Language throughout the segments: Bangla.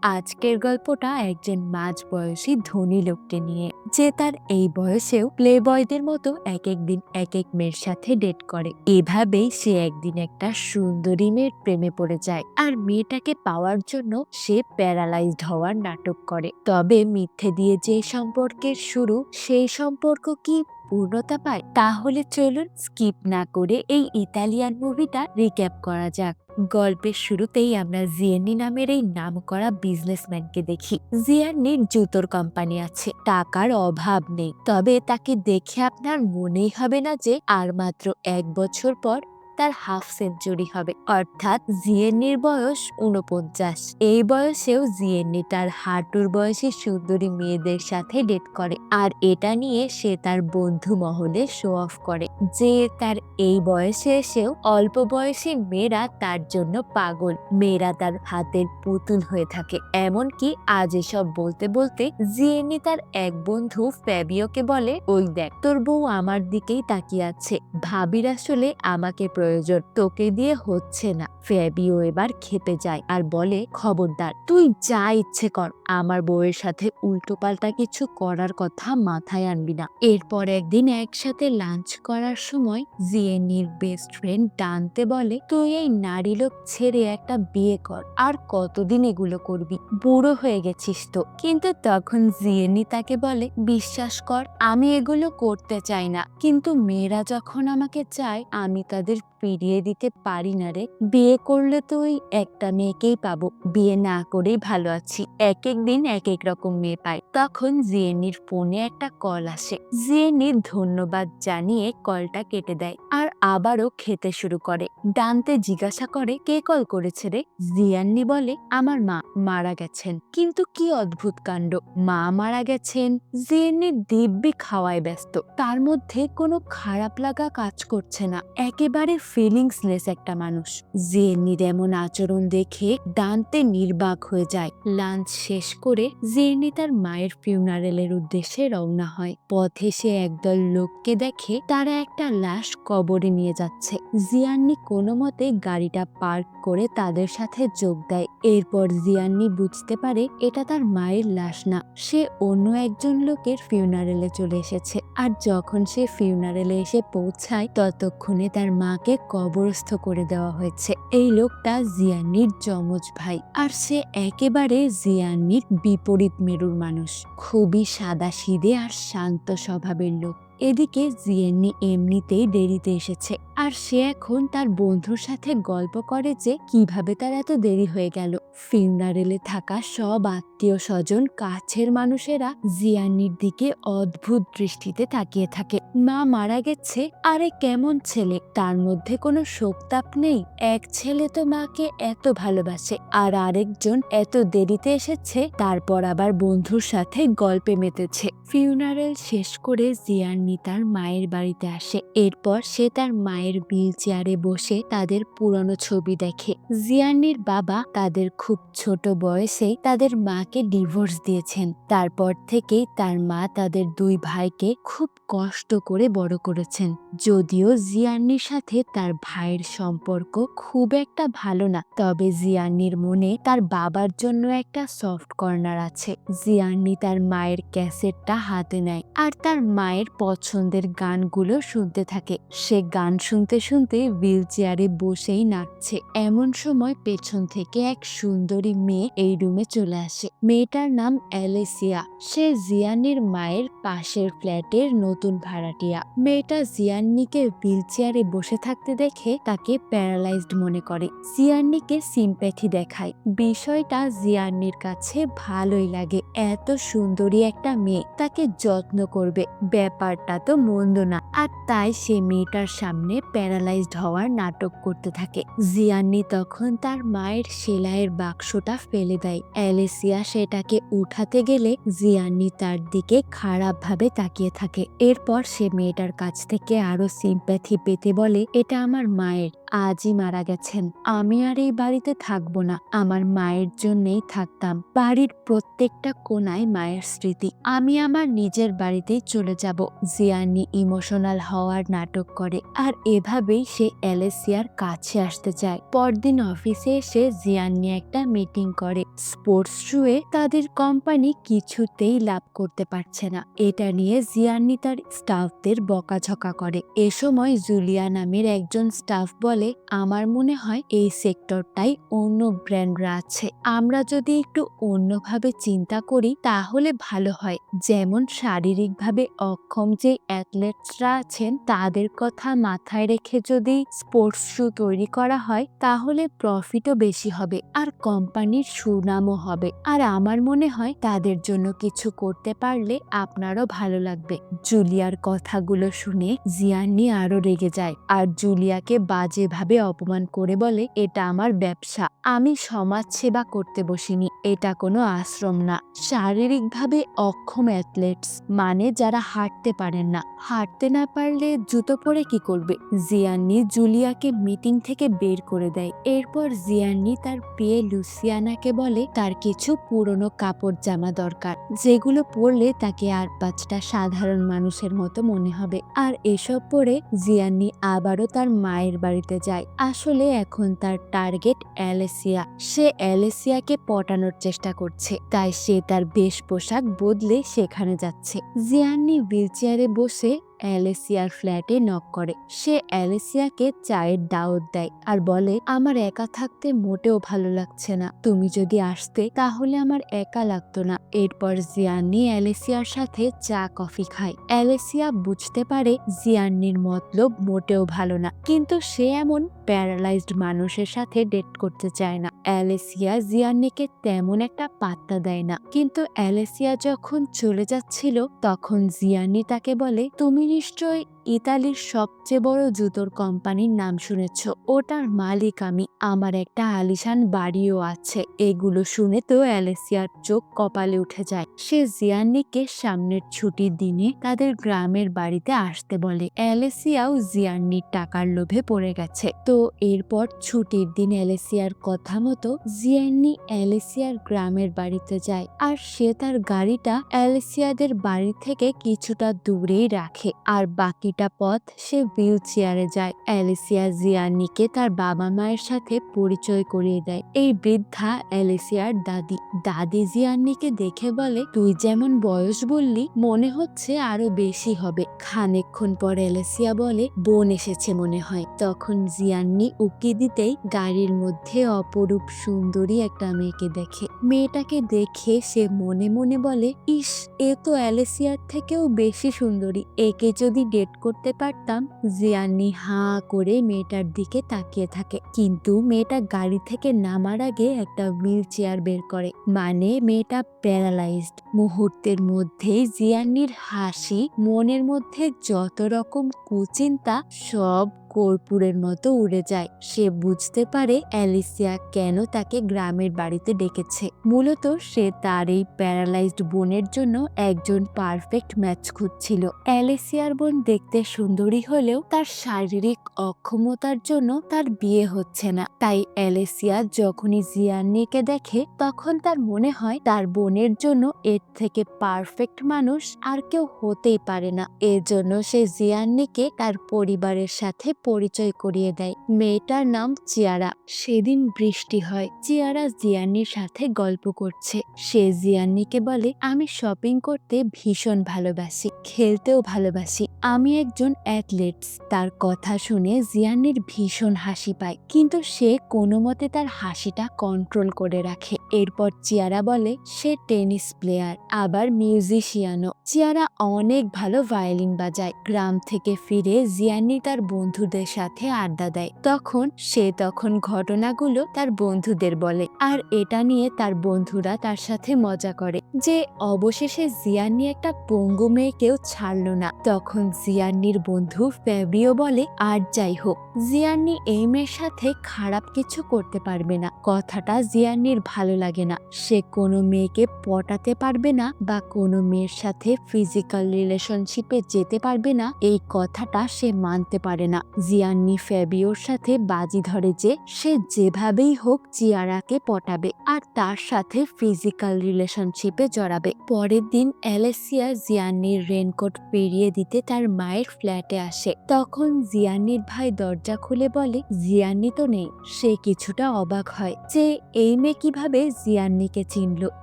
আজকের গল্পটা একজন মাঝবয়সী ধনী লোককে নিয়ে, যে তার এই বয়সেও প্লে বয়দের মতো এক এক দিন এক এক মেয়ের সাথে ডেট করে। এভাবেই সে একদিন একটা সুন্দরী মেয়ের প্রেমে পড়ে যায়, আর মেয়েটাকে পাওয়ার জন্য সে প্যারালাইজড হওয়ার নাটক করে। তবে মিথ্যে দিয়ে যে সম্পর্কের শুরু, সেই সম্পর্ক কি পূর্ণতা পায়? তাহলে চলুন স্কিপ না করে এই ইতালিয়ান মুভিটা রিক্যাপ করা যাক। গল্পের শুরুতেই আমরা জিয়ান্নি নামের এই নামকরা বিজনেসম্যানকে দেখি। জিয়ান্নির জুতোর কোম্পানি আছে, টাকার অভাব নেই, তবে তাকে দেখে আপনার মনেই হবে না যে আর মাত্র 1 বছর পর তার হাফ সেঞ্চুরি হবে। অর্থাৎ জিয়ান্নির বয়স 49। এই বয়সেও জিয়ান্নি তার হাঁটুর বয়সী সুন্দরী মেয়েদের সাথে ডেট করে, আর এটা নিয়ে সে তার বন্ধু মহলে শো অফ করে যে তার এই বয়সে এসেও অল্প বয়সী মেয়েরা তার জন্য পাগল, মেয়েরা তার হাতের পুতুল হয়ে থাকে। এমনকি আজ এসব বলতে বলতে জিয়েনি তার এক বন্ধু ফ্যাবিওকে বলে, ওই দেখ তোর বউ আমার দিকেই তাকিয়ে আছে, ভাবির আসলে আমাকে প্রয়োজন, তোকে দিয়ে হচ্ছে না। ফ্যাবিও এবার খেপে যায় আর বলে, খবরদার, তুই যা ইচ্ছে কর, আমার বউয়ের সাথে উল্টোপাল্টা কিছু করার কথা মাথায় আনবি না। এরপর একদিন একসাথে লাঞ্চ করার সময় জিয়েনির বেস্ট ফ্রেন্ড ডানতে বলে, তুই এই নারী লোক ছেড়ে একটা বিয়ে কর, আর কতদিন এগুলো করবি, বুড়ো হয়ে গেছিস তো। কিন্তু তখন জিয়েনি তাকে বলে, বিশ্বাস কর, আমি এগুলো করতে চাই না, কিন্তু মেয়েরা যখন আমাকে চায় আমি তাদের ফিরিয়ে দিতে পারি না রে। বিয়ে করলে তো ওই একটা মেয়েকেই পাবো, বিয়ে না করেই ভালো আছি। এক এক দিন এক এক রকম মেয়ে পাই। তখন জিয়েনির ফোনে একটা কল আসে। জিয়েনি ধন্যবাদ জানিয়ে কলটা কেটে দেয় আর আবারও খেতে শুরু করে। ডানতে জিজ্ঞাসা করে, কে কল করেছে রে? জিয়ান্নি বলে, আমার মা মারা গেছেন। কিন্তু কি অদ্ভুত কাণ্ড, মা মারা গেছেন, জিয়েন্নি দিব্যি খাওয়ায় ব্যস্ত, তার মধ্যে কোনো খারাপ লাগা কাজ করছে না, একেবারে ফিলিংসলেস একটা মানুষ। জিয়েন্নির এমন আচরণ দেখে ডানতে নির্বাক হয়ে যায়। লাঞ্চ শেষ করে জিয়েন্নি তার মায়ের ফিউনারেলের উদ্দেশ্যে রওনা হয়। পথে সে একদল লোককে দেখে, তারা একটা লাশ কবরে নিয়ে যাচ্ছে। জিয়ান্নি কোনো মতে গাড়িটা পার্ক করে তাদের সাথে যোগ দেয়। এরপর জিয়ান্নি বুঝতে পারে এটা তার মায়ের লাশ না, সে অন্য একজন লোকের ফিউনারেলে চলে এসেছে। আর যখন সে ফিউনারেলে এসে পৌঁছায়, ততক্ষণে তার মাকে কবরস্থ করে দেওয়া হয়েছে। এই লোকটা জিয়ান্নির যমজ ভাই, আর সে একেবারে জিয়ান্নির বিপরীত মেরুর মানুষ, খুবই সাদাসিধে আর শান্ত স্বভাবের লোক। এদিকে জিয়েন্নি এমনিতেই দেরিতে এসেছে, আর সে এখন তার বন্ধুর সাথে গল্প করে যে কিভাবে তার এত দেরি হয়ে গেল। ফিউনারেলে থাকা সব আত্মীয় স্বজন, কাছের মানুষেরা জিয়ান্নির দিকে অদ্ভুত দৃষ্টিতে তাকিয়ে থাকে। মা মারা গেছে, আরে কেমন ছেলে, তার মধ্যে কোনো শোকতাপ নেই। এক ছেলে তো মাকে এত ভালোবাসে, আর আরেকজন এত দেরিতে এসেছে, তারপর আবার বন্ধুর সাথে গল্পে মেতেছে। ফিউনারেল শেষ করে জিয়ান্নি তার মায়ের বাড়িতে আসে। এরপর সে তার মায়ের হুইল চেয়ারে বসে তাদের পুরনো ছবি দেখে। জিয়ান্নির বাবা তাদের খুব ছোট বয়সেই তাদের মাকে ডিভোর্স দিয়েছেন। তারপর থেকেই তার মা তাদের দুই ভাইকে খুব কষ্ট করে বড় করেছেন। যদিও জিয়ান্নির সাথে তার ভাইয়ের সম্পর্ক খুব একটা ভালো না, তবে জিয়ান্নির মনে তার বাবার জন্য একটা সফট কর্নার আছে। জিয়ান্নি তার মায়ের ক্যাসেটটা হাতে নেয় আর তার মায়ের পছন্দের গানগুলো শুনতে থাকে। সে গান শুনতে শুনতে হুইল চেয়ারে বসেই নাচছে। এমন সময় পেছন থেকে এক সুন্দরী মেয়ে এই রুমে চলে আসে। মেয়েটার নাম অ্যালেসিয়া। সে জিয়ান্নির মায়ের পাশের ফ্ল্যাটের নতুন ভাড়াটিয়া। মেয়েটা জিয়ান্নিকে হুইল চেয়ারে বসে থাকতে দেখে তাকে প্যারালাইজড মনে করে। জিয়ান্নিকে সিম্প্যাথি দেখায়। বিষয়টা জিয়ান্নির কাছে ভালোই লাগে, এত সুন্দরী একটা মেয়ে, তাকে যত্ন করবে, ব্যাপারটা তো মন্দ না। আর তাই সে মেয়েটার সামনে প্যারালাইজড হওয়ার নাটক করতে থাকে। জিয়ান্নি তখন তার মায়ের সেলাইয়ের বাক্সটা ফেলে দেয়। অ্যালেসিয়া সেটাকে উঠাতে গেলে জিয়ান্নি তার দিকে খারাপ ভাবে তাকিয়ে থাকে। এরপর সে মেয়েটার কাছ থেকে আরো সিম্প্যাথি পেতে বলে, এটা আমার মায়ের, আজই মারা গেছেন। আমি আর এই বাড়িতে থাকবো না, আমার মায়ের জন্যেই থাকতাম। বাড়ির প্রত্যেকটা কোনায় মায়ের স্মৃতি। আমি আমার নিজের বাড়িতেই চলে যাব। জিয়ানি ইমোশনাল হওয়ার নাটক করে আর এভাবেই সে অ্যালেসিয়ার কাছে আসতে চায়। পরদিন অফিসে এসে জিয়ানি একটা মিটিং করে। স্পোর্টস শুয়ে তাদের কোম্পানি কিছুতেই লাভ করতে পারছে না, এটা নিয়ে জিয়ানি তার স্টাফদের বকাঝকা করে। এ সময় জুলিয়া নামের একজন স্টাফ বলে, আমার মনে হয় এই সেক্টরটাই অন্য ব্র্যান্ডরা আছে, আমরা যদি একটু অন্যভাবে চিন্তা করি তাহলে ভালো হয়। যেমন শারীরিকভাবে অক্ষম যে অ্যাথলেটসরা আছেন তাদের কথা মাথায় রেখে যদি স্পোর্টস শু তৈরি করা হয় তাহলে প্রফিটও বেশি হবে আর কোম্পানির সুনামও হবে। আর আমার মনে হয় তাদের জন্য কিছু করতে পারলে আপনারও ভালো লাগবে। জুলিয়ার কথাগুলো শুনে জিয়ানি আরো রেগে যায় আর জুলিয়াকে বাজেভাবে অপমান করে বলে, এটা আমার ব্যবসা, আমি সমাজ সেবা করতে বসিনি, এটা কোনো আশ্রম না। শারীরিকভাবে অক্ষম অ্যাথলেটস মানে যারা হাঁটতে পারেন না, হাঁটতে না পারলে জুতো পরে কি করবে? জিয়ানি জুলিয়াকে মিটিং থেকে বের করে দেয়। এরপর জিয়ানি তার প্রিয় লুসিয়ানাকে বলে তার কিছু পুরনো কাপড় জামা দরকার, যেগুলো পরলে তাকে আর 5টা সাধারণ মানুষের মতো মনে হবে। আর এসব পরে জিয়ানি আবারও তার মায়ের বাড়িতে যায়। আসলে এখন তার টার্গেট অ্যালেসিয়া। সে অ্যালেসিয়াকে পটানোর চেষ্টা করছে, তাই সে তার বেশ পোশাক বদলে সেখানে যাচ্ছে। জিয়ানি হুইলচেয়ারে বসে অ্যালেসিয়ার ফ্ল্যাটে নক করে। সে অ্যালেসিয়াকে চায়ের দাওয়াত দেয় আর বলে, আমার একা থাকতে মোটেও ভালো লাগছে না, তুমি যদি আসতে তাহলে আমার একা লাগতো না। এরপর জিয়ানি অ্যালেসিয়ার সাথে চা কফি খায়। অ্যালেসিয়া বুঝতে পারে জিয়ানির মতলব মোটেও ভালো না, কিন্তু সে এমন প্যারালাইজড মানুষের সাথে ডেট করতে চায় না। অ্যালেসিয়া জিয়ানিকে তেমন একটা পাত্তা দেয় না, কিন্তু অ্যালেসিয়া যখন চলে যাচ্ছিল তখন জিয়ানি তাকে বলে, তুমি নিশ্চয় ইতালির সবচেয়ে বড় জুতোর কোম্পানির নাম শুনেছ, ওটার মালিক আমি, আমার একটা আলিশান বাড়িও আছে। এগুলো শুনে তো অ্যালেসিয়ার চোখ কপালে উঠে যায়। সে জিয়ানিকে সামনের ছুটির দিনে তাদের গ্রামের বাড়িতে আসতে বলে। অ্যালেসিয়াও জিয়ানির টাকার লোভে পড়ে গেছে। তো এরপর ছুটির দিন অ্যালেসিয়ার কথা মতো জিয়ানি অ্যালেসিয়ার গ্রামের বাড়িতে যায় আর সে তার গাড়িটা অ্যালেসিয়াদের বাড়ি থেকে কিছুটা দূরেই রাখে আর বাকিটা পথ সে হুইল চেয়ারে যায়। অ্যালেসিয়া জিয়ানিকে তার বাবা মায়ের সাথে পরিচয় করিয়ে দেয়। এই বৃদ্ধা অ্যালেসিয়ার দাদি। দাদি জিয়ানিকে দেখে বলে, তুই যেমন বয়স বললি মনে হচ্ছে আরো বেশি হবে। খানিকক্ষণ পর অ্যালেসিয়া বলে, বোন এসেছে মনে হয়। তখন জিয়ানি উকি দিতেই গাড়ির মধ্যে অপরূপ সুন্দরী একটা মেয়েকে দেখে। মেয়েটাকে দেখে সে মনে মনে বলে, ইস, এ তো অ্যালেসিয়ার থেকেও বেশি সুন্দরী, একে যদি ডেট করতে পারতাম। জিয়ানি হাঁ করে মেয়েটার দিকে তাকিয়ে থাকে, কিন্তু মেয়েটা গাড়ি থেকে নামার আগে একটা হুইল চেয়ার বের করে, মানে মেয়েটা প্যারালাইজড। মুহূর্তের মধ্যেই জিয়ানির হাসি, মনের মধ্যে যত রকম কুচিন্তা সব কর্পূরের মতো উড়ে যায়। সে বুঝতে পারে অ্যালিসিয়া কেন তাকে গ্রামের বাড়িতে ডেকেছে। মূলত সে তার এই প্যারালাইজড বোনের জন্য একজন পারফেক্ট ম্যাচ খুঁজছিল। অ্যালিসিয়ার বোন দেখতে সুন্দরী হলেও তার শারীরিক অক্ষমতার জন্য তার বিয়ে হচ্ছে না। তাই অ্যালিসিয়া যখনই জিয়ানিকে দেখে তখন তার মনে হয় তার বোনের জন্য এর থেকে পারফেক্ট মানুষ আর কেউ হতেই পারে না। এজন্য সে জিয়ানিকে তার পরিবারের সাথে পরিচয় করিয়ে দেয়। মেয়েটার নাম চিয়ারা। সেদিন বৃষ্টি হয়। চিয়ারা জিয়ানির সাথে গল্প করছে। সে জিয়ানিকে বলে, আমি শপিং করতে ভীষণ ভালোবাসি, খেলতেও ভালোবাসি, আমি একজন অ্যাথলেটস। তার কথা শুনে জিয়ানির ভীষণ হাসি পায়, কিন্তু সে কোনো মতে তার হাসিটা কন্ট্রোল করে রাখে। এরপর চিয়ারা বলে সে টেনিস প্লেয়ার, আবার মিউজিশিয়ানও। চিয়ারা অনেক ভালো ভায়োলিন বাজায়। গ্রাম থেকে ফিরে জিয়ানি তার বন্ধুদের সাথে আড্ডা দেয়। তখন ঘটনাগুলো তার বন্ধুদের বলে আর এটা নিয়ে তার বন্ধুরা তার সাথে মজা করে যে অবশেষে জিয়ানি একটা পঙ্গু মেয়েকেও ছাড়লো না। তখন জিয়ানির বন্ধু ফ্যাবিও বলে, আর যাই হোক, জিয়ানি এই মেয়ের সাথে খারাপ কিছু করতে পারবে না। কথাটা জিয়ানির ভালো লাগে না। সে কোনো মেয়েকে পটাতে পারবে না বা কোনো মেয়ের সাথে ফিজিক্যাল রিলেশনশিপে যেতে পারবে না, এই কথাটা সে মানতে পারে না। জিয়ান্নি ফ্যাবিওর সাথে বাজি ধরে যে সে যেভাবেই হোক চিয়ারাকে পটাবে আর তার সাথে ফিজিক্যাল রিলেশনশিপে জড়াবে। পরের দিন অ্যালেসিয়া জিয়ান্নির রেনকোট পেরিয়ে দিতে তার মায়ের ফ্ল্যাটে আসে। তখন জিয়ান্নির ভাই দরজা খুলে বলে জিয়ান্নি তো নেই। সে কিছুটা অবাক হয় যে এই মেয়ে কিভাবে জিয়ান্নিকে চিনল।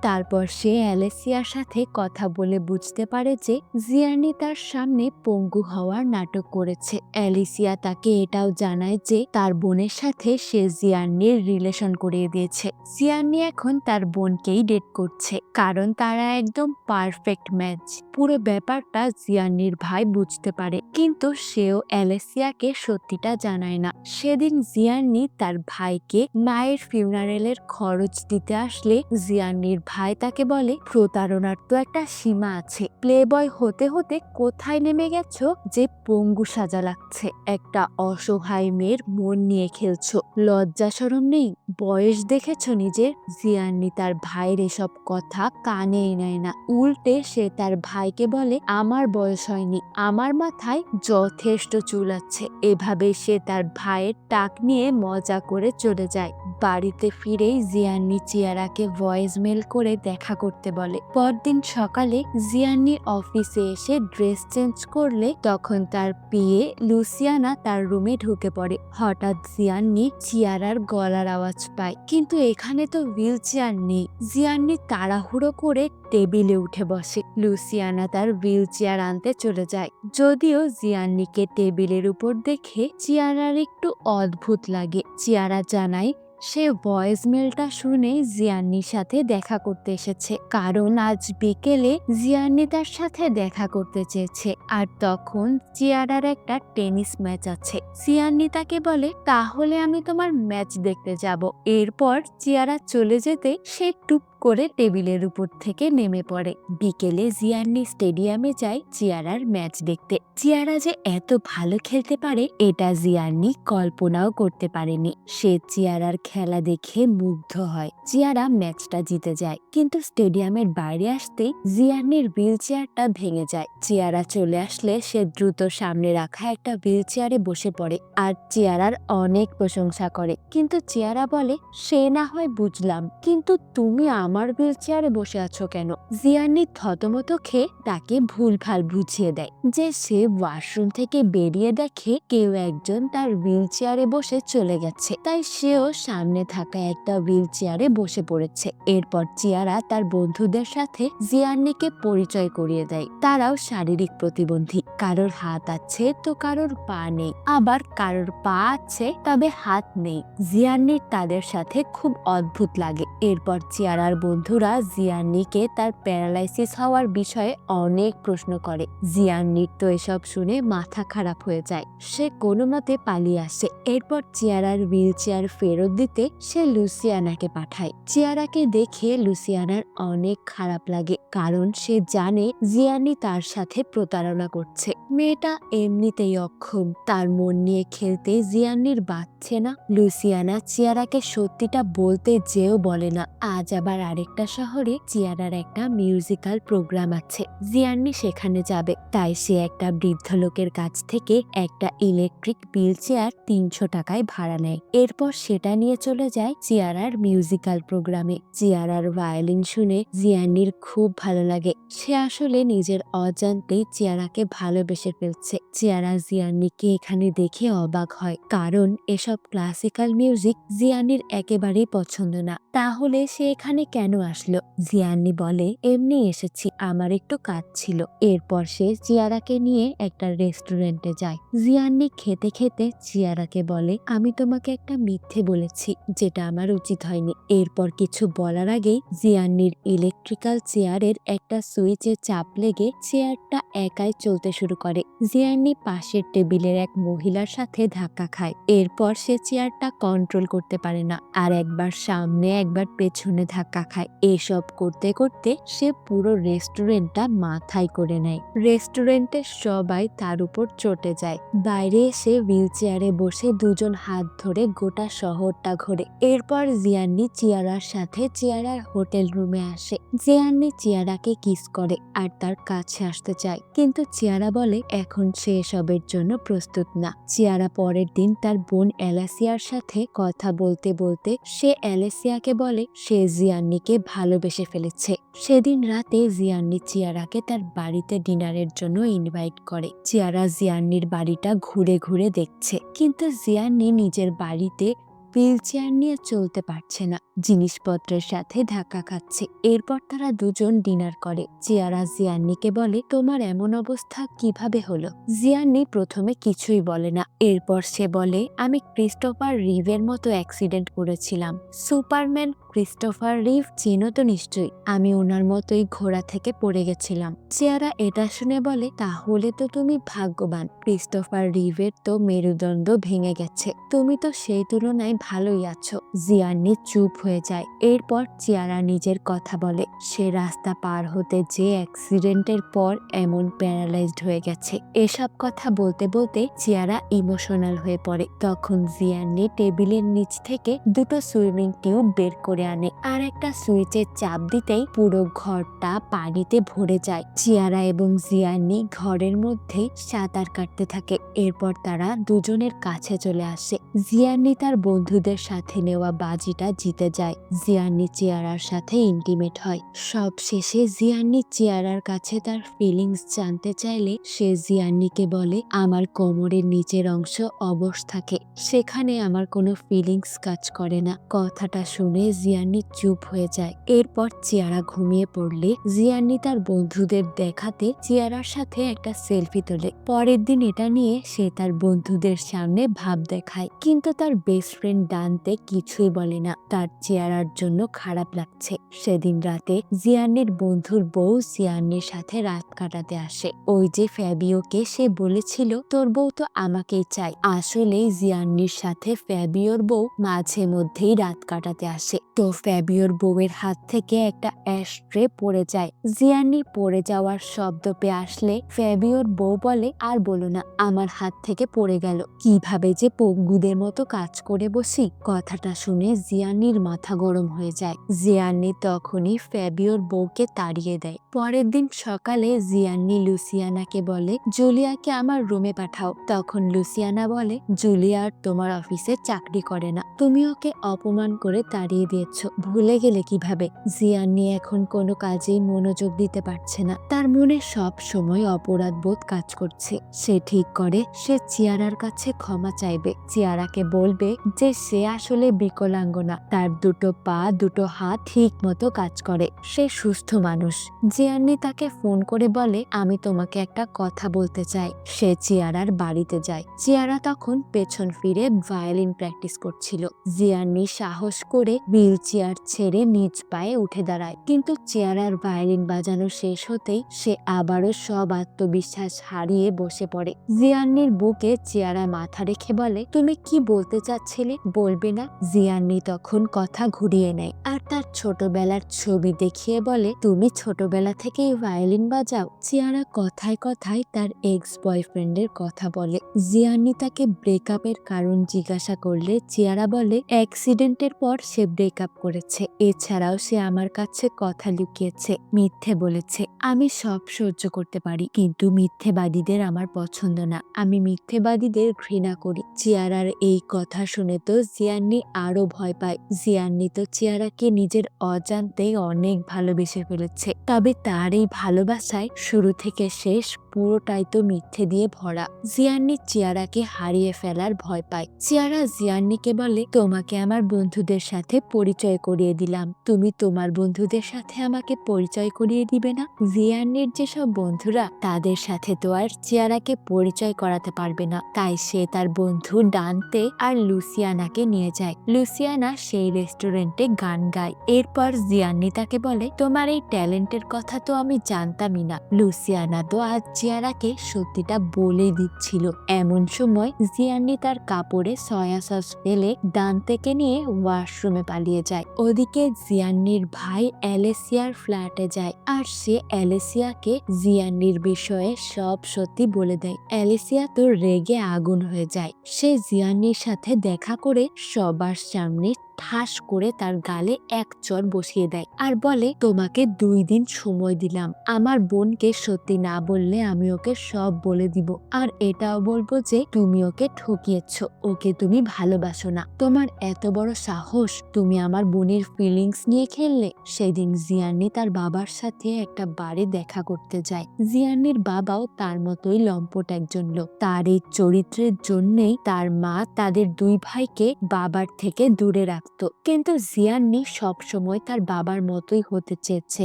তারপর সে অ্যালেসিয়ার সাথে কথা বলে বুঝতে পারে যে জিয়ান্নি তার সামনে পঙ্গু হওয়ার নাটক করেছে। অ্যালিসিয়া তাকে এটাও জানায় যে তার বোনের সাথে সে জিয়ান্নির রিলেশন করিয়ে দিয়েছে। জিয়ান্নি এখন তার বোনকেই ডেট করছে কারণ তারা একদম পারফেক্ট ম্যাচ। পুরো ব্যাপারটা জিয়ান্নির ভাই বুঝতে পারে, কিন্তু সেও অ্যালেসিয়াকে সত্যিটা জানায় না। সেদিন জিয়ান্নি তার ভাইকে মায়ের ফিউনারেলের খরচ দিতে আসলে জিয়ান্নির ভাই তাকে বলে প্রতারণার তো একটা সীমা আছে। প্লে বয় হতে হতে কোথায় নেমে গেছো যে পঙ্গু সাজা লাগছে। একটা অসহায় মেয়ের মন নিয়ে খেলছো, লজ্জা শরম নেই? বয়স দেখেছো নিজের? জিয়ান্নি তার ভাইয়ের এসব কথা কানেই নেয় না। উল্টে সে তার ভাইকে বলে আমার বয়স হয়নি, আমার মাথায় যথেষ্ট চুল আছে। এভাবে সে তার ভাইয়ের টাক নিয়ে মজা করে চলে যায়। বাড়িতে ফিরেই জিয়ান্নি চিয়ারাকে ভয়েস মেল করে দেখা করতে বলে। পরদিন সকালে জিয়ান্নি অফিসে এসে ড্রেস চেঞ্জ করলে তখন তার পিএ লুসিয়ানা তার রুমে ঢুকে পড়ে। হঠাৎ জিয়ান্নি চিয়ারার গলার আওয়াজ পায়, কিন্তু এখানে তো হুইল চেয়ার নেই। জিয়ান্নি তাড়াহুড়ো করে টেবিলে উঠে বসে। লুসিয়ানা তার হুইল চেয়ার আনতে চলে যায়। যদিও জিয়ান্নিকে টেবিলের উপর দেখে চিয়ারার একটু অদ্ভুত লাগে। চিয়ারা জানায় সে ভয়েস মেলটা শুনে জিয়ান্নির সাথে দেখা করতে এসেছে, কারণ আজ বিকেলে জিয়ান্নি তার সাথে দেখা করতে চেয়েছে আর তখন চিয়ারার একটা টেনিস ম্যাচ আছে। জিয়ান্নি তাকে বলে তাহলে আমি তোমার ম্যাচ দেখতে যাব। এরপর চিয়ারা চলে যেতে সে টুপ করে টেবিলের উপর থেকে নেমে পড়ে। বিকেলে জিয়ান্নি স্টেডিয়ামে যায় চিয়ারার ম্যাচ দেখতে। চিয়ারা যে এত ভালো খেলতে পারে এটা জিয়ান্নি কল্পনাও করতে পারেনি। সে চিয়ারার খেলা দেখে মুগ্ধ হয়। চিয়ারা ম্যাচটা জিতে যায়, কিন্তু স্টেডিয়ামের বাইরে আসতেই জিয়ান্নির হুইল চেয়ারটা ভেঙে যায়। চিয়ারা চলে আসলে সে দ্রুত সামনে রাখা একটা হুইল চেয়ারে বসে পড়ে আর চিয়ারার অনেক প্রশংসা করে। কিন্তু চিয়ারা বলে সে না হয় বুঝলাম, কিন্তু তুমি আমার হুইল চেয়ারে বসে আছো কেন? জিয়ান্নি থতমত খেয়ে তাকে ভুলভাল বুঝিয়ে দেয় যে সে ওয়াশরুম থেকে বেরিয়ে দেখে কেউ একজন তার হুইল চেয়ারে বসে চলে গেছে, তাই সেও সামনে থাকা একটা হুইল চেয়ারে বসে পড়েছে। এরপর চিয়ারা তার বন্ধুদের সাথে জিয়ান্নিকে পরিচয় করিয়ে দেয়। তারাও শারীরিক প্রতিবন্ধী, কারোর হাত আছে তো কারোর পা নেই, আবার কারোর পা আছে তবে হাত নেই। জিয়ান্নির তাদের সাথে খুব অদ্ভুত লাগে। এরপর চিয়ারার বন্ধুরা জিয়ান্নিকে তার প্যারালাইসিস হওয়ার বিষয়ে অনেক প্রশ্ন করে। জিয়ান্নির তো এসব শুনে মাথা খারাপ হয়ে যায়। সে কোনো মতে পালিয়ে আসে। এরপর চিয়ারার হুইল চেয়ার ফেরত দিতে সে লুসিয়ানাকে পাঠায়। চিয়ারাকে দেখে লুসিয়ানার অনেক খারাপ লাগে, কারণ সে জানে জিয়ান্নি তার সাথে প্রতারণা করছে। মেয়েটা এমনিতেই অক্ষম, তার মন নিয়ে খেলতে জিয়ান্নির বাঁচছে না। লুসিয়ানা চিয়ারাকে সত্যিটা বলতে যেও বলে না। আজ আবার আরেকটা শহরে চিয়ারার একটা মিউজিক্যাল প্রোগ্রাম আছে, জিয়ান্নি সেখানে যাবে। তাই সে একটা বৃদ্ধ লোকের কাছ থেকে একটা ইলেকট্রিক হুইল চেয়ার 300 টাকায় ভাড়া নেয়। এরপর সেটা নিয়ে চলে যায় চিয়ারার মিউজিক্যাল প্রোগ্রামে। চিয়ারার ভায়োলিন শুনে জিয়ান্নির খুব ভালো লাগে। সে আসলে নিজের অজান্তেই চিয়ারাকে ভালোবেসে ফেলছে। চিয়ারা জিয়ান্নিকে এখানে দেখে অবাক হয়, কারণ এসব ক্লাসিক্যাল মিউজিক জিয়ান্নির একেবারেই পছন্দ না। তাহলে সে এখানে কেন আসলো? জিয়ান্নি বলে এমনি এসেছি, আমার একটু কাজ ছিল। এরপর সে চিয়ারাকে নিয়ে একটা রেস্টুরেন্টে যায়। জিয়ান্নি খেতে খেতে চিয়ারাকে বলে আমি তোমাকে একটা মিথ্যে বলেছি, যেটা আমার উচিত হয়নি। এরপর কিছু বলার আগেই জিয়ান্নির ইলেকট্রিক্যাল চেয়ারের একটা সুইচে চাপ লেগে চেয়ারটা একাই চলতে শুরু করে। জিয়ান্নি পাশের টেবিলের এক মহিলার সাথে ধাক্কা খায়। এরপর সে চেয়ারটা কন্ট্রোল করতে পারে না আর একবার সামনে একবার পেছনে ধাক্কা খায়। এসব করতে করতে সে পুরো রেস্টুরেন্টটা মাথায় করে নেয়। রেস্টুরেন্টের সবাই তার উপর চটে যায়। বাইরে এসে হুইল চেয়ারে বসে দুজন হাত ধরে গোটা শহরটা ঘোরে। এরপর জিয়ান্নি চিয়ারার সাথে চিয়ারার হোটেল রুমে আসে। জিয়ান্নি চিয়ারাকে কিস করে আর তার কাছে আসতে চায়, কিন্তু চিয়ারা বলে এখন সে এসবের জন্য প্রস্তুত না। চিয়ারা পরের দিন তার বোন অ্যালেসিয়ার সাথে কথা বলতে বলতে সে অ্যালেসিয়াকে বলে সে জিয়ান্নিকে ভালোবেসে ফেলেছে। সেদিন রাতে জিয়ান্নি চিয়ারাকে তার বাড়িতে ডিনারের জন্য ইনভাইট করে। চিয়ারা জিয়ান্নির বাড়িটা ঘুরে ঘুরে দেখছে, কিন্তু জিয়ান্নি নিজের বাড়িতে হুইল চেয়ার নিয়ে চলতে পারছে না, জিনিসপত্রের সাথে ধাক্কা খাচ্ছে। এরপর তারা দুজন ডিনার করে। চিয়ারা জিয়ান্নিকে বলে তোমার এমন অবস্থা কিভাবে হলো? জিয়ান্নি প্রথমে কিছুই বলে না। এরপর সে বলে আমি ক্রিস্টোফার রিভের মতো অ্যাক্সিডেন্ট করেছিলাম। সুপারম্যান ক্রিস্টোফার রিভ চেনো তো নিশ্চয়ই, আমি ওনার মতোই ঘোড়া থেকে পড়ে গেছিলাম। চিয়ারা এটা শুনে বলে তাহলে তো তুমি ভাগ্যবান, ক্রিস্টোফার রিভের তো মেরুদণ্ড ভেঙে গেছে, তুমি তো সেই তুলনায় ভালোই আছো। জিয়ান্নি চুপ হয়ে যায়। এরপর চিয়ারা নিজের কথা বলে সে রাস্তা পার হতে যে অ্যাক্সিডেন্টের পর এমন প্যারালাইজড হয়ে গেছে। এসব কথা বলতে বলতে চিয়ারা ইমোশনাল হয়ে পড়ে। তখন জিয়ান্নি টেবিলের নিচ থেকে দুটো সুইমিং টিউব বের করে আনে আর একটা সুইচের চাপ দিতেই পুরো ঘরটা পানিতে ভরে যায়। চিয়ারা এবং জিয়ান্নি ঘরের মধ্যে সাঁতার কাটতে থাকে। এরপর তারা দুজনের কাছে চলে আসে। জিয়ান্নি তার বন্ধুদের সাথে নেওয়া বাজিটা জিতে যায়। জিয়ান্নি চিয়ারার সাথে ইন্টিমেট হয়। সব শেষে জিয়ান্নি চিয়ারার কাছে তার ফিলিংস জানতে চাইলে সে জিয়ান্নিকে বলে আমার কোমরের নিচের অংশ অবশ থাকে, সেখানে আমার কোনো ফিলিংস কাজ করে না। কথাটা শুনে জিয়ান্নি চুপ হয়ে যায়। এরপর চিয়ারা ঘুমিয়ে পড়লে জিয়ান্নি তার বন্ধুদের দেখাতে চিয়ারার সাথে একটা সেলফি তোলে। পরের দিন এটা নিয়ে সে তার বন্ধুদের সামনে ভাব দেখায়, কিন্তু তার বেস্ট ফ্রেন্ড ডানতে কিছুই বলে না। তার চিয়ারার জন্য খারাপ লাগছে। সেদিন রাতে জিয়ান্নির বন্ধুর বউ জিয়ান্নির সাথে রাত কাটাতে আসে। ওই যে ফ্যাবিওকে সে বলেছিল তোর বউ তো আমাকেই চাই, আসলে জিয়ান্নির সাথে ফ্যাবিওর বউ মাঝে মধ্যেই রাত কাটাতে আসে। তো ফ্যাবিওর বউয়ের হাত থেকে একটা অ্যাশট্রে পড়ে যায়। জিয়ান্নি পড়ে যাওয়ার শব্দ পেয়ে আসলে ফ্যাবিওর বউ বলে আর বলো না, আমার হাত থেকে পড়ে গেল, কিভাবে যে পঙ্গুদের মতো কাজ করে বসি। কথাটা শুনে জিয়ান্নির মাথা গরম হয়ে যায়। জিয়ান্নি তখনই ফ্যাবিওর বউকে তাড়িয়ে দেয়। পরের দিন সকালে জিয়ান্নি লুসিয়ানাকে বলে জুলিয়াকে আমার রুমে পাঠাও। তখন লুসিয়ানা বলে জুলিয়া আর তোমার অফিসে চাকরি করে না, তুমি ওকে অপমান করে তাড়িয়ে দিয়েছ, ভুলে গেলে কিভাবে? জিয়ান্নি এখন কোনো কাজেই মনোযোগ দিতে পারছে না। তার মনে সব সময় অপরাধ বোধ কাজ করছে। সে ঠিক করে সে চিয়ারার কাছে ক্ষমা চাইবে। চিয়ারাকে বলবে যে সে আসলে বিকলাঙ্গনা, তার দুটো পা দুটো হাত ঠিক মতো কাজ করে, সে সুস্থ মানুষ। জিয়ান্নি তাকে ফোন করে বলে আমি তোমাকে একটা কথা বলতে চাই। সে চিয়ারার বাড়িতে যায়। চিয়ারা তখন পেছন ফিরে ভায়োলিন প্র্যাকটিস করছিল। জিয়ান্নি সাহস করে হুইল চেয়ার ছেড়ে নিজ পায়ে উঠে দাঁড়ায়, কিন্তু চিয়ারার ভায়োলিন বাজানো শেষ হতেই সে আবারও সব আত্মবিশ্বাস হারিয়ে বসে পড়ে। জিয়ান্নির বুকে চিয়ারা মাথা রেখে বলে তুমি কি বলতে চাচ্ছিলে, বলবে না? জিয়ান্নি তখন কথা ঘুরিয়ে নেয় আর তার ছোটবেলার ছবি দেখিয়ে বলে তুমি ছোটবেলা থেকেই ভায়োলিন বাজাও। চিয়ারা কথায় কথায় তার এক্স বয়ফ্রেন্ডের কথা বলে। জিয়ান্নি তাকে ব্রেকআপের কারণ জিজ্ঞাসা করলে চিয়ারা বলে অ্যাক্সিডেন্টের পর সে ব্রেকআপ করেছে, এছাড়াও সে আমার কাছে কথা লুকিয়েছে, মিথ্যে বলেছে। আমি সব সহ্য করতে পারি, কিন্তু মিথ্যেবাদীদের আমার পছন্দ না, আমি মিথ্যেবাদীদের ঘৃণা করি। চিয়ারার এই কথা শুনে তো জিয়ান্নি আরো ভয় পায়। জিয়ান্নি তো চিয়ারাকে নিজের অজান্তেই অনেক ভালোবেসে ফেলেছে, তবে তার এই ভালোবাসায় শুরু থেকে শেষ পুরোটাই তো মিথ্যে দিয়ে ভরা। জিয়ান্নি চিয়ারাকে হারিয়ে ফেলার ভয় পায়। চিয়ারা জিয়ান্নিকে বলে তোমাকে আমার বন্ধুদের সাথে পরিচয় করিয়ে দিলাম, তুমি তোমার বন্ধুদের সাথে আমাকে পরিচয় করিয়ে দিবে না? জিয়ান্নির যেসব বন্ধুরা, তাদের সাথে তো আর চিয়ারাকে পরিচয় করাতে পারবে না, তাই সে তার বন্ধু ডানতে আর লুসিয়ানাকে নিয়ে যায়। লুসিয়ানা সেই রেস্টুরেন্টে গান গায়। এরপর জিয়ান্নি তাকে বলে তোমার এই ট্যালেন্টের কথা তো আমি জানতামই না। লুসিয়ানা তো আজ চিয়ারাকে সত্যিটা বলে দিচ্ছিল। এমন সময় জিয়ান্নি তার কাপড়ে সয়া সস ফেলে ডানতেকে নিয়ে ওয়াশরুমে পালিয়ে যায়। ওদিকে জিয়ান্নির ভাই অ্যালেসিয়ার ফ্ল্যাটে যায় আর সে অ্যালেসিয়াকে জিয়ান্নির বিষয়ে সব সত্যি বলে দেয়। অ্যালেসিয়া তো রেগে আগুন হয়ে যায়। সে জিয়ান্নির সাথে দেখা করে সবার সামনে ঠাস করে তার গালে এক চড় বসিয়ে দেয় আর বলে, তোমাকে 2 দিন সময় দিলাম। আমার বোনকে সত্যি না বললে আমি ওকে সব বলে দিব, আর এটাও বলবো যে তুমি ওকে ঠকিয়েছ, ওকে তুমি ভালোবাসো না। তোমার এত বড় সাহস, তুমি আমার বোনের ফিলিংস নিয়ে খেললে। সেদিন জিয়ান্নি তার বাবার সাথে একটা বারে দেখা করতে যায়। জিয়ান্নির বাবাও তার মতোই লম্পট একজন লোক। তার এই চরিত্রের জন্যেই তার মা তাদের 2 ভাইকে বাবার থেকে দূরে রাখত। কিন্তু জিয়ান্নি সবসময় তার বাবার মতোই হতে চেয়েছে।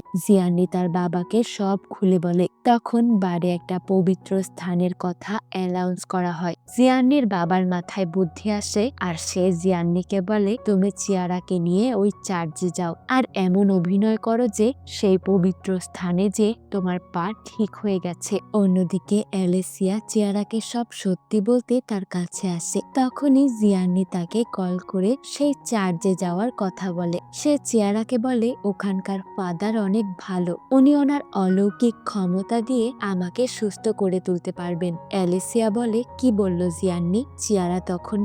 জিয়ান্নি তার বাবাকে সব খুলে বলে। তখন বারে একটা পবিত্র স্থানের কথা অ্যানাউন্স করা হয়। জিয়ান্নির বাবার মাথায় বুদ্ধি আসে আর সে জিয়ান্নিকে বলে, তুমি চিয়ারাকে নিয়ে ওই চার্চে যাও আর এমন অভিনয় করো যে সেই পবিত্র স্থানে যে তোমার পা ঠিক হয়ে গেছে। অন্যদিকে অ্যালেসিয়া চিয়ারাকে সব সত্যি বলতে তার কাছে আসে। তখনই জিয়ান্নি তাকে কল করে সেই চার্চে যাওয়ার কথা বলে। সে চিয়ারাকে বলে, ওখানকার ফাদার অনেক ভালো, উনি ওনার অলৌকিক ক্ষমতা দিয়ে আমাকে সুস্থ করে তুলতে পারবেন। অ্যালেসিয়া বলে, কি বলল জিয়ান্নি? চিয়ারা তখন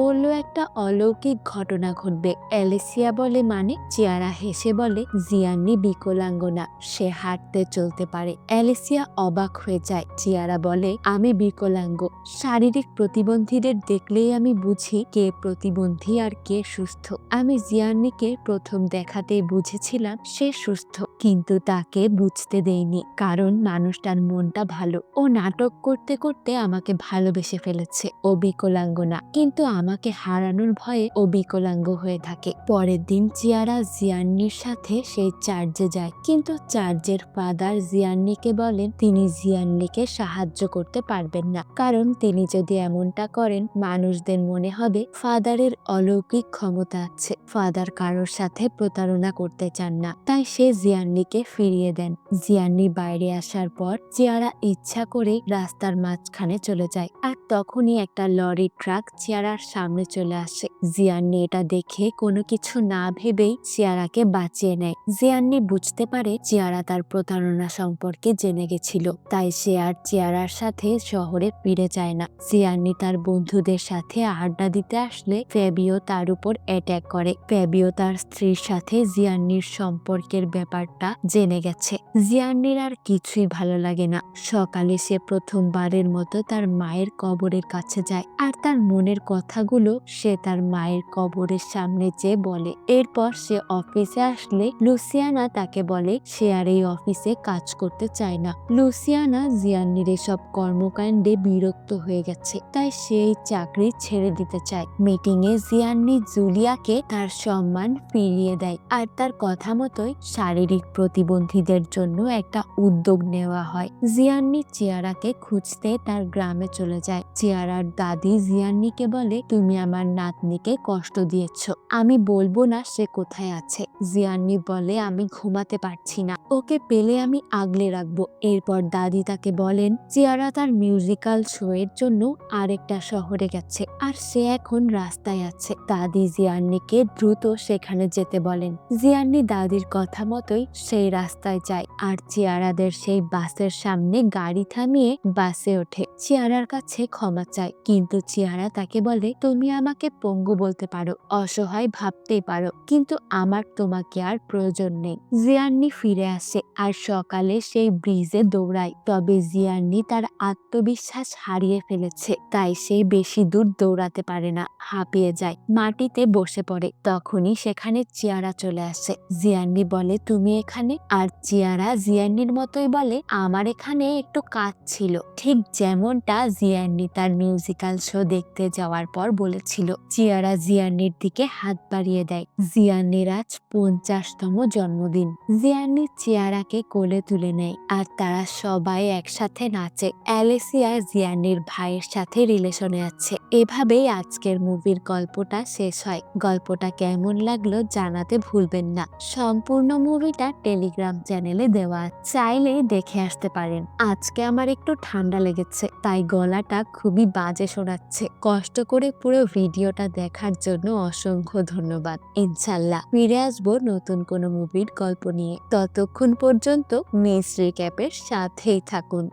বলল একটা অলৌকিক ঘটনা ঘটবে। অ্যালেসিয়া বলে, মানে? চিয়ারা হেসে বলে, জিয়ান্নি বিকলাঙ্গ না, সে হাঁটতে চলতে পারে। অ্যালেসিয়া অবাক হয়ে যায়। চিয়ারা বলে, আমি বিকলাঙ্গ, শারীরিক প্রতিবন্ধীদের দেখলেই আমি বুঝি কে প্রতিবন্ধী আর কে সুস্থ। আমি জিয়ান্নিকে প্রথম দেখাতেই বুঝেছিলাম সে সুস্থ, কিন্তু তাকে বুঝতে দেইনি কারণ মানুষটার মনটা ভালো। ও নাটক করতে করতে আমাকে ভালোবেসে ফেলেছে। ও বিকলাঙ্গ না, কিন্তু আমাকে হারানোর ভয়ে ও বিকলাঙ্গ হয়ে থাকে। পরের দিন চিয়ারা জিয়ান্নির সাথে সেই চার্চে যায়, কিন্তু চার্চের ফাদার জিয়ান্নিকে বলেন তিনি জিয়ান্নিকে সাহায্য করতে পারবেন না, কারণ তিনি যদি এমনটা করেন মানুষদের মনে হবে ফাদারের অলৌকিক ক্ষমতা আছে। ফাদার কারোর সাথে প্রতারণা করতে চান না, তাই সে জিয়ান্নিকে ফিরিয়ে দেন। জিয়ান্নি বাইরে আসার পর চিয়ারা ইচ্ছা করে রাস্তার মাঝখানে চলে যায়, আর তখনই একটা লরি ট্রাক চিয়ারার সামনে চলে আসে। জিয়ান্নি এটা দেখে কোনো কিছু না ভেবেই চিয়ারাকে বাঁচিয়ে নেয়। জিয়ান্নি বুঝতে পারে চিয়ারা তার প্রতারণা সম্পর্কে জেনে গেছিল, তাই সে আর চিয়ারার সাথে শহরে ফিরে যায় না। জিয়ান্নি তার বন্ধুদের সাথে আড্ডা দিতে আসলে ফ্যাবিও তার উপর অ্যাটাক করে। ফ্যাবিও তার স্ত্রীর সাথে জিয়ান্নির সম্পর্কের ব্যাপারটা জেনে গেছে। জিয়ান্নির আর কিছুই ভালো লাগে না। সকালে সে প্রথমবারের মতো তার মায়ের কবরের কাছে যায় আর তার মনের কথাগুলো সে তার মায়ের কবরের সামনে যেয়ে বলে। এরপর সে অফিসে আসলে লুসিয়ানা তাকে বলে সে আর এই অফিসে কাজ করতে চায় না। লুসিয়ানা জিয়ান্নির এসব কর্মকাণ্ডে বিরক্ত হয়ে গেছে, তাই সেই চাকরি ছেড়ে দিতে চায়। মিটিং এ জিয়ান্নি জুলিয়াকে তার সম্মান ফিরিয়ে দেয় আর তার কথা মতোই শারীরিক প্রতিবন্ধীদের জন্য একটা উদ্যোগ নেওয়া হয়। জিয়ান্নি চিয়ারাকে খুঁজতে তার গ্রামে চলে যায়। চিয়ারার দাদি জিয়ান্নিকে বলে, তুমি আমার নাতনিকে কষ্ট দিয়েছ, আমি বলবো না সে কোথায় আছে। জিয়ান্নি বলে, আমি ঘুমাতে পারছি না, ওকে পেলে আমি আগলে রাখবো। এরপর দাদি তাকে বলেন চিয়ারা তার মিউজিক্যাল শো এর জন্য আরেকটা শহরে গেছে আর সে এখন রাস্তায় আছে। দাদি জিয়ান্নিকে দ্রুত সেখানে যেতে বলেন। জিয়ান্নি দাদির কথা মতোই সেই রাস্তায় যায় আর চিয়ারাদের সেই বাসের সামনে গাড়ি থামিয়ে বাসে ওঠে। চিয়ারার কাছে ক্ষমা চায়, কিন্তু চিয়ারা তাকে বলে, তুমি আমাকে পঙ্গু বলতে পারো, অসহায় ভাবতেই পারো, কিন্তু আমার তোমাকে আর প্রয়োজন নেই। জিয়ান্নি ফিরে আসে আর সকালে সেই ব্রিজে দৌড়ায়। তবে জিয়ান্নি তার আত্মবিশ্বাস হারিয়ে ফেলেছে, তাই সে বেশি দূর দৌড়াতে পারে না, হাঁপিয়ে যায়, মাটিতে বসে পড়ে। তখনই সেখানে চিয়ারা চলে আসে। জিয়ান্নি বলে, তুমি এখানে? আর চিয়ারা জিয়ান্নির মতোই বলে, আমার এখানে একটু কাজ ছিল, ঠিক যেমনটা জিয়ান্নি তার মিউজিক্যাল শো দেখতে যাওয়ার পর বলেছিল। চিয়ারা জিয়ান্নির দিকে হাত বাড়িয়ে দেয়। জিয়ান্নির আজ 50তম জন্মদিন। জিয়ান্নি চিয়ারাকে কোলে তুলে নেয় আর তারা সবাই একসাথে নাচে। অ্যালেসিয়া জিয়ান্নির ভাইয়ের সাথে রিলেশনে আছে। এভাবেই আজকের মুভির গল্পটা শেষ হয়। গল্পটা কেমন লাগলো জানাতে ভুলবেন না। সম্পূর্ণ মুভিটা টেলিগ্রাম চ্যানেলে দেওয়া, চাইলে দেখে আসতে পারেন। আজকে আমার একটু ঠান্ডা লেগেছে, তাই গলাটা খুবই বাজে শোনাচ্ছে। কষ্ট করে পুরো ভিডিওটা দেখার জন্য অসংখ্য ধন্যবাদ। ইনশাল্লাহ ফিরে আসবো নতুন কোনো মুভির গল্প নিয়ে। ততক্ষণ পর্যন্ত মিস রিক্যাপের সাথেই থাকুন।